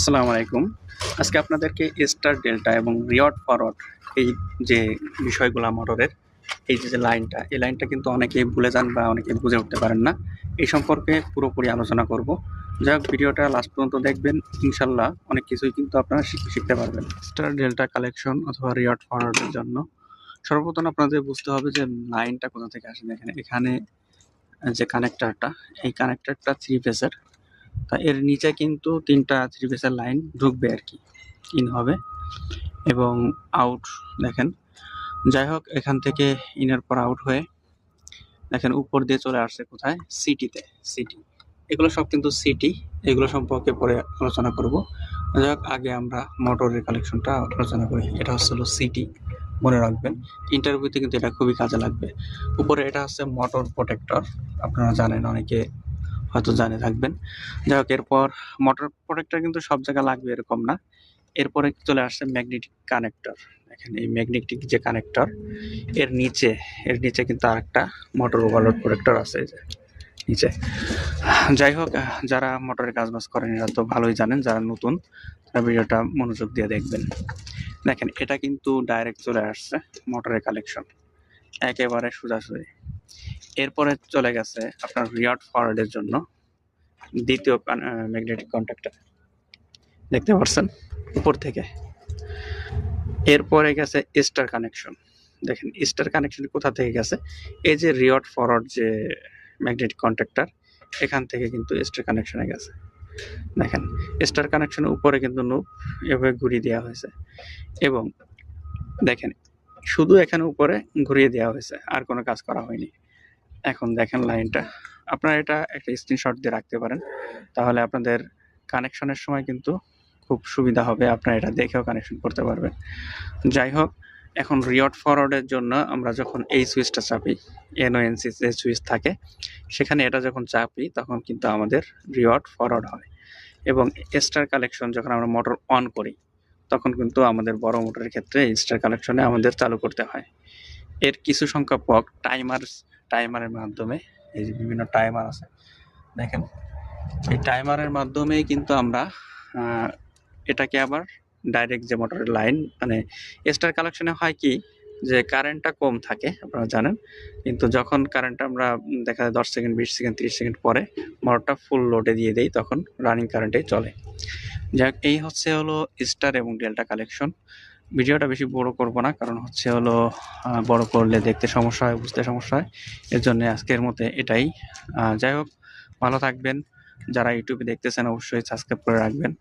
আসসালামু আলাইকুম। আজকে আপনাদেরকে স্টার, ডেল্টা এবং রিওয়ার্ড ফরওয়ার্ড এই যে বিষয়গুলা মোটরের এই যে লাইনটা, এই লাইনটা কিন্তু অনেকেই ভুলে যান বা অনেকেই বুঝে উঠতে পারেন না। এই সম্পর্কে পুরোপুরি আলোচনা করব। যাই হোক, ভিডিওটা লাস্ট পর্যন্ত দেখবেন। ইনশাল্লাহ অনেক কিছুই কিন্তু আপনারা শিখতে পারবেন। স্টার, ডেল্টা কালেকশন অথবা রিওয়ার্ড ফরওয়ার্ডের জন্য সর্বপ্রথম আপনাদের বুঝতে হবে যে লাইনটা কোথা থেকে আসে। দেখেন এখানে যে কানেক্টরটা, এই কানেক্টরটা 3 ফেজের। তা এর নিচে কিন্তু 3টা 3 ফেজের লাইন ঢুকবে আর কি, ইন হবে এবং আউট। দেখেন, যাই হোক, এখান থেকে ইনের পর আউট হয়ে দেখেন উপর দিয়ে চলে আসছে কোথায়, সিটিতে। সিটি, এগুলো সব কিন্তু সিটি, এগুলো সম্পর্কে পরে আলোচনা করব। যাই হোক, আগে আমরা মোটরের কালেকশনটা আলোচনা করি। এটা হচ্ছে সিটি, মনে রাখবেন, ইন্টারভিউতে কিন্তু এটা খুবই কাজে লাগবে। উপরে এটা হচ্ছে মোটর প্রোটেক্টর, আপনারা জানেন, অনেকে হয়তো জানে থাকবেন। যাই হোক, এরপর মোটর প্রোটেক্টর কিন্তু সব জায়গায় লাগবে এরকম না। এরপরে চলে আসছে ম্যাগনেটিক কানেক্টর। দেখেন এই ম্যাগনেটিক যে কানেক্টর, এর নিচে কিন্তু আরেকটা মোটর ওভারলোড প্রোটেক্টর আছে, এই যে নিচে। যাই হোক, যারা মোটরের কাজবাজ করেন এরা তো ভালোই জানেন, যারা নতুন তারা ভিডিওটা মনোযোগ দিয়ে দেখবেন। দেখেন এটা কিন্তু ডাইরেক্ট চলে আসছে মোটরের কালেকশন, একেবারে সোজাসুজি। এরপরে চলে গেছে আপনার রিওয়ার্ড ফরওয়ার্ডের জন্য দ্বিতীয় ম্যাগনেটিক কন্ট্যাক্টর, দেখতে পাচ্ছেন উপর থেকে। এরপরে গেছে স্টার কানেকশন। দেখেন স্টার কানেকশন কোথা থেকে গেছে, এই যে রিওয়ার্ড ফরওয়ার্ড যে ম্যাগনেটিক কন্ট্যাক্টর, এখান থেকে কিন্তু স্টার কানেকশনে গেছে। দেখেন স্টার কানেকশনের উপরে কিন্তু নুপ এভাবে ঘুরিয়ে দেওয়া হয়েছে এবং দেখেন শুধু এখানে উপরে ঘুরিয়ে দেওয়া হয়েছে, আর কোনো কাজ করা হয়নি। এখন দেখেন লাইনটা, আপনারা এটা একটা স্ক্রিনশট দিয়ে রাখতে পারেন, তাহলে আপনাদের কানেকশনের সময় কিন্তু খুব সুবিধা হবে, আপনারা এটা দেখেও কানেকশন করতে পারবেন। যাই হোক, এখন রিওয়ার্ড ফরওয়ার্ডের জন্য আমরা যখন এই সুইচটা চাপি, এনওএনসি যে সুইচ থাকে, সেখানে এটা যখন চাপি তখন কিন্তু আমাদের রিওয়ার্ড ফরওয়ার্ড হয়। এবং স্টার কালেকশন যখন আমরা মোটর অন করি তখন কিন্তু আমাদের বড় মোটরের ক্ষেত্রে স্টার কালেকশনে আমাদের চালু করতে হয়। এর কিছু সংখ্যক টাইমারের মাধ্যমে, এই যে বিভিন্ন টাইমার আছে, দেখেন এই টাইমারের মাধ্যমেই কিন্তু আমরা এটাকে আবার ডাইরেক্ট যে মোটরের লাইন, মানে স্টার কালেকশনে হয় কি যে কারেন্টটা কম থাকে, আপনারা জানেন, কিন্তু যখন কারেন্টটা আমরা দেখা যায় 10 সেকেন্ড, 20 সেকেন্ড, 30 সেকেন্ড পরে মোটরটা ফুল লোডে দিয়ে দেই, তখন রানিং কারেন্টেই চলে। যাক, এই হলো স্টার এবং ডেল্টা কালেকশন। ভিডিওটা বেশি বড় করব না, কারণ বড় করলে দেখতে সমস্যা হয়, বুঝতে সমস্যা হয়। এর জন্য আজকের মতো এটাই। যাই হোক, ভালো থাকবেন। যারা ইউটিউবে দেখতেছেন অবশ্যই সাবস্ক্রাইব করে রাখবেন।